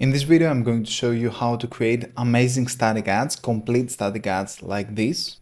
In this video, I'm going to show you how to create amazing static ads, complete static ads like this,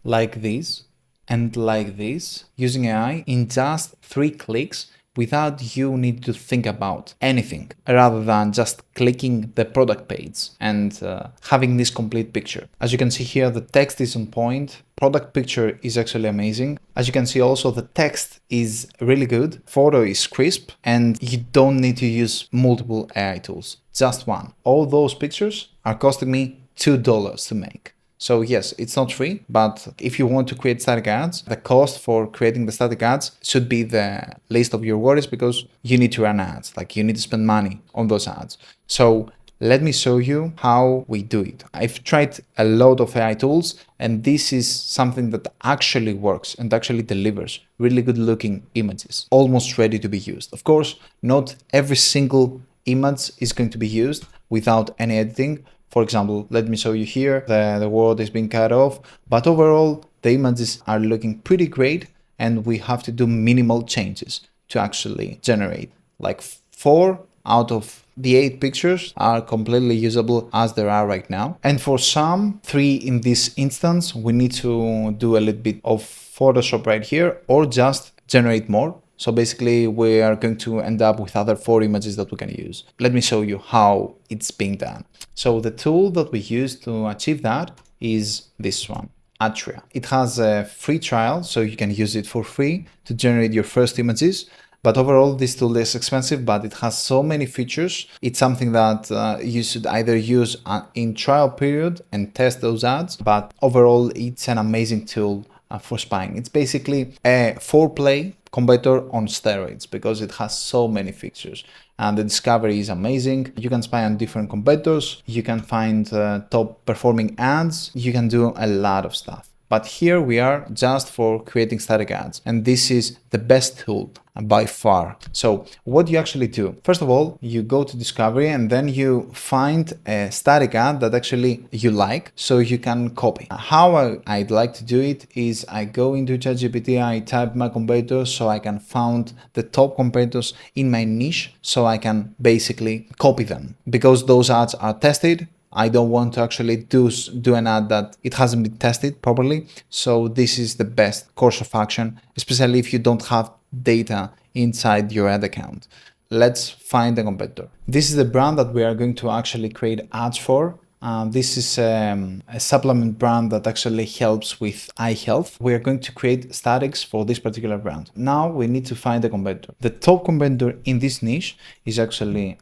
and like this, using AI in just 3 clicks without you need to think about anything rather than just clicking the product page and having this complete picture. As you can see here, the text is on point. Product picture is actually amazing. As you can see also, the text is really good. Photo is crisp and you don't need to use multiple AI tools, just one. All those pictures are costing me $2 to make. So yes, it's not free, but if you want to create static ads, the cost for creating the static ads should be the least of your worries because you need to run ads, like you need to spend money on those ads. So let me show you how we do it. I've tried a lot of AI tools and this is something that actually works and actually delivers really good looking images, almost ready to be used. Of course, not every single image is going to be used without any editing. For example, let me show you here, the word is being cut off, but overall the images are looking pretty great and we have to do minimal changes to actually generate. Like 4 out of the 8 pictures are completely usable as there are right now. And for some, 3 in this instance, we need to do a little bit of Photoshop right here or just generate more. So basically we are going to end up with other 4 images that we can use. Let me show you how it's being done. So the tool that we use to achieve that is this one, AdBreakers. It has a free trial, so you can use it for free to generate your first images. But overall, this tool is expensive, but it has so many features. It's something that you should either use in trial period and test those ads. But overall, it's an amazing tool for spying. It's basically a foreplay competitor on steroids because it has so many features and the discovery is amazing. You can spy on different competitors, you can find top performing ads, you can do a lot of stuff. But here we are just for creating static ads and this is the best tool by far. So what you actually do, first of all, you go to discovery and then you find a static ad that actually you like so you can copy. How I'd like to do it is I go into ChatGPT, I type my competitors so I can find the top competitors in my niche so I can basically copy them because those ads are tested. I don't want to actually do an ad that it hasn't been tested properly. So this is the best course of action, especially if you don't have data inside your ad account. Let's find a competitor. This is the brand that we are going to actually create ads for. This is a supplement brand that actually helps with eye health. We are going to create statics for this particular brand. Now we need to find a competitor. The top competitor in this niche is actually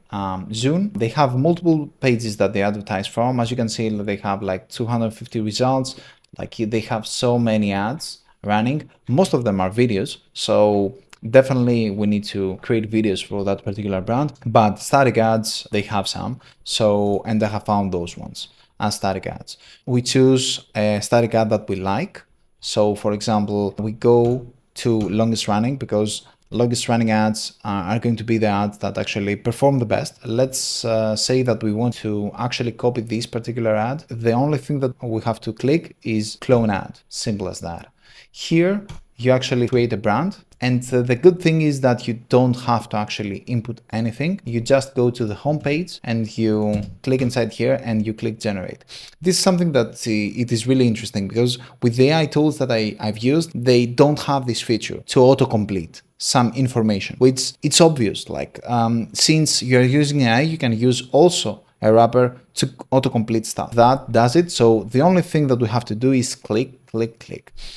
Zoom. They have multiple pages that they advertise from. As you can see, they have like 250 results. Like they have so many ads running. Most of them are videos. So definitely we need to create videos for that particular brand, but static ads, they have some. So, and I have found those ones as static ads. We choose a static ad that we like. So for example, we go to longest running because longest running ads are going to be the ads that actually perform the best. Let's say that we want to actually copy this particular ad. The only thing that we have to click is clone ad, simple as that. Here, you actually create a brand. And the good thing is that you don't have to actually input anything. You just go to the home page and you click inside here and you click generate. This is something that it is really interesting because with the AI tools that I've used, they don't have this feature to autocomplete some information, which it's obvious. Like since you're using AI, you can use also a wrapper to autocomplete stuff. That does it. So the only thing that we have to do is click.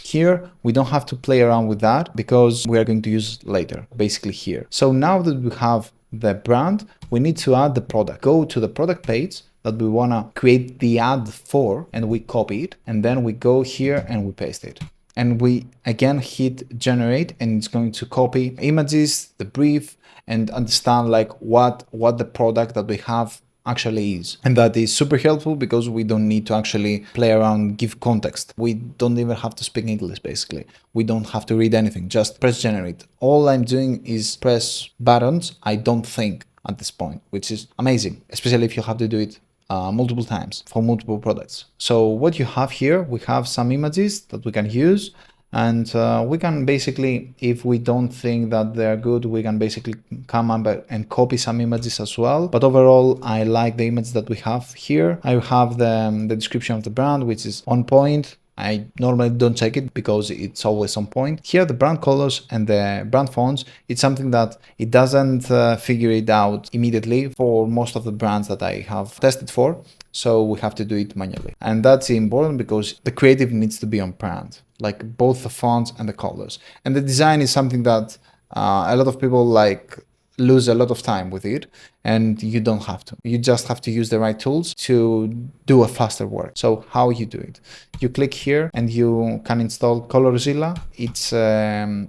Here, we don't have to play around with that because we are going to use later, basically here. So now that we have the brand, we need to add the product. Go to the product page that we want to create the ad for and we copy it. And then we go here and we paste it. And we again hit generate and it's going to copy images, the brief, and understand like what the product that we have actually is. And that is super helpful because we don't need to actually play around, give context. We don't even have to speak English, basically. We don't have to read anything, just press generate. All I'm doing is press buttons. I don't think at this point, which is amazing, especially if you have to do it multiple times for multiple products. So what you have here, we have some images that we can use. And we can basically, if we don't think that they're good, we can basically come up and copy some images as well. But overall, I like the image that we have here. I have the description of the brand, which is on point. I normally don't check it because it's always on point. Here, the brand colors and the brand fonts, it's something that it doesn't figure it out immediately for most of the brands that I have tested for. So we have to do it manually. And that's important because the creative needs to be on brand, like both the fonts and the colors. And the design is something that a lot of people like lose a lot of time with it, and you don't have to. You just have to use the right tools to do a faster work. So how you do it? You click here and you can install Colorzilla. It's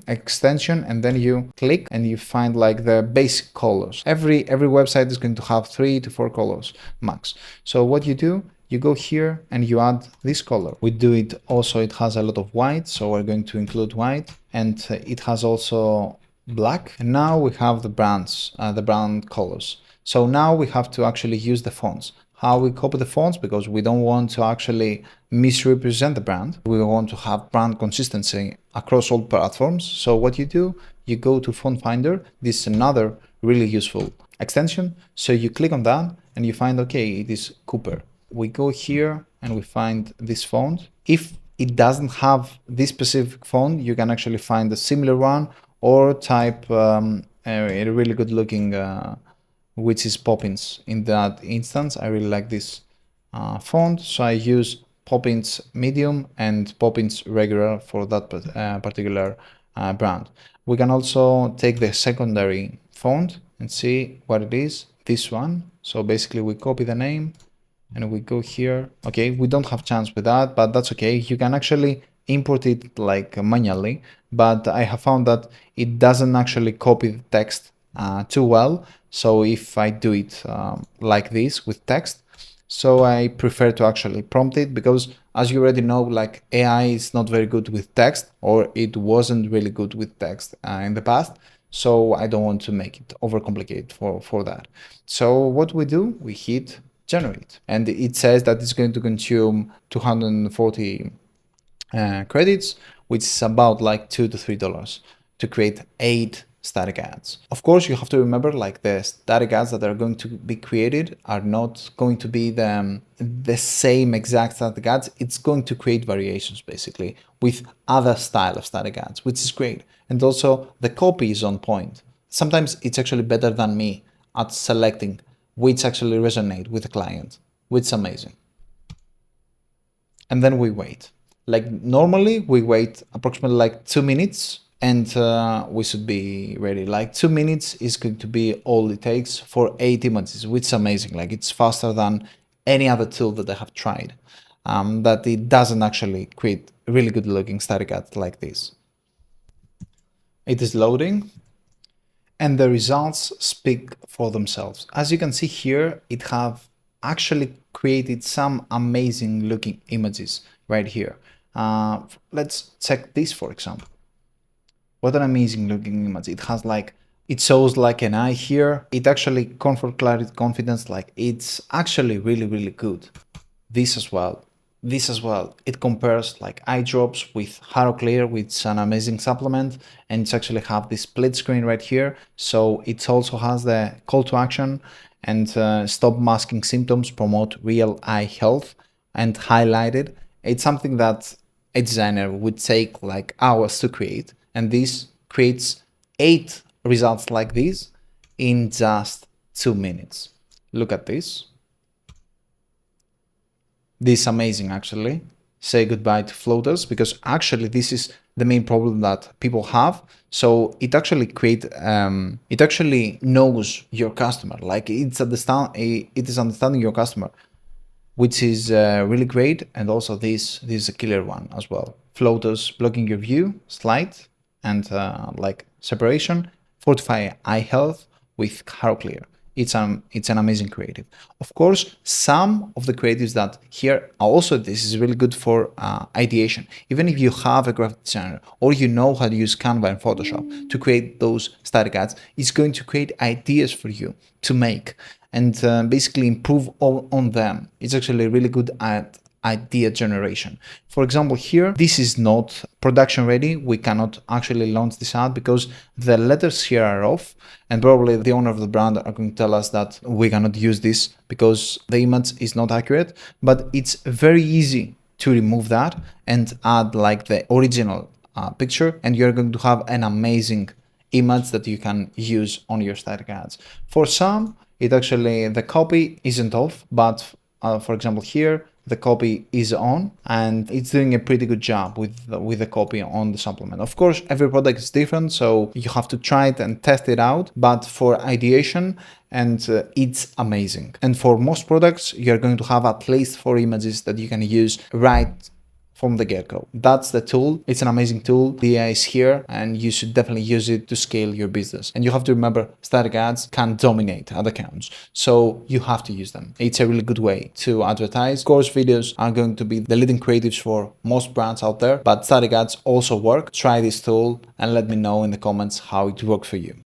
extension, and then you click and you find like the basic colors. Every website is going to have 3 to 4 colors max. So what you do, you go here and you add this color. We do it also, it has a lot of white, so we're going to include white, and it has also black. And now we have the brands, the brand colors. So now we have to actually use the fonts. How we copy the fonts, because we don't want to actually misrepresent the brand. We want to have brand consistency across all platforms. So what you do, you go to Font Finder. This is another really useful extension. So you click on that and you find, okay, it is Cooper. We go here and we find this font. If it doesn't have this specific font, you can actually find a similar one, or type a really good looking, which is Poppins. In that instance, I really like this font, so I use Poppins medium and Poppins regular for that particular brand. We can also take the secondary font and see what it is, this one. So basically we copy the name and we go here. Okay, we don't have chance with that, but that's okay. You can actually import it like manually, but I have found that it doesn't actually copy the text too well. So if I do it like this with text, so I prefer to actually prompt it, because as you already know, like AI is not very good with text, or it wasn't really good with text in the past. So I don't want to make it overcomplicated for that. So what we do, we hit generate, and it says that it's going to consume 240 credits, which is about like $2 to $3 to create 8 static ads. Of course, you have to remember, like, the static ads that are going to be created are not going to be the same exact static ads. It's going to create variations basically with other style of static ads, which is great. And also the copy is on point. Sometimes it's actually better than me at selecting which actually resonate with the client, which is amazing. And then we wait. Like normally we wait approximately like 2 minutes, and we should be ready. Like 2 minutes is going to be all it takes for 8 images, which is amazing. Like it's faster than any other tool that I have tried. That it doesn't actually create really good looking static ads like this. It is loading, and the results speak for themselves. As you can see here, it have actually created some amazing looking images right here. Let's check this, for example. What an amazing looking image. It has like, it shows like an eye here. It actually comfort, clarity, confidence, like it's actually really, really good. This as well. This as well. It compares like eye drops with Haro Clear, which is an amazing supplement, and it's actually have this split screen right here. So it also has the call to action and stop masking symptoms, promote real eye health, and highlighted. It's something that a designer would take like hours to create, and this creates 8 results like this in just 2 minutes. Look at this. This is amazing, actually. Say goodbye to floaters, because actually this is the main problem that people have. So it actually it actually knows your customer. Like it is understanding your customer, which is really great. And also this is a killer one as well. Floaters blocking your view, slide, and like separation, fortify eye health with Haro Clear. It's an amazing creative. Of course, some of the creatives that here also, this is really good for ideation. Even if you have a graphic designer or you know how to use Canva and Photoshop to create those static ads, it's going to create ideas for you to make and basically improve on them. It's actually really good at idea generation. For example, here, this is not production ready. We cannot actually launch this ad because the letters here are off, and probably the owner of the brand are going to tell us that we cannot use this because the image is not accurate, but it's very easy to remove that and add like the original picture, and you're going to have an amazing image that you can use on your static ads. For some, it actually, the copy isn't off, but for example here, the copy is on and it's doing a pretty good job with the copy on the supplement. Of course, every product is different, so you have to try it and test it out, but for ideation, and it's amazing. And for most products, you're going to have at least 4 images that you can use right from the get-go. That's the tool. It's an amazing tool. The AI is here and you should definitely use it to scale your business. And you have to remember, static ads can dominate ad accounts, so you have to use them. It's a really good way to advertise. Of course, videos are going to be the leading creatives for most brands out there, but static ads also work. Try this tool and let me know in the comments how it worked for you.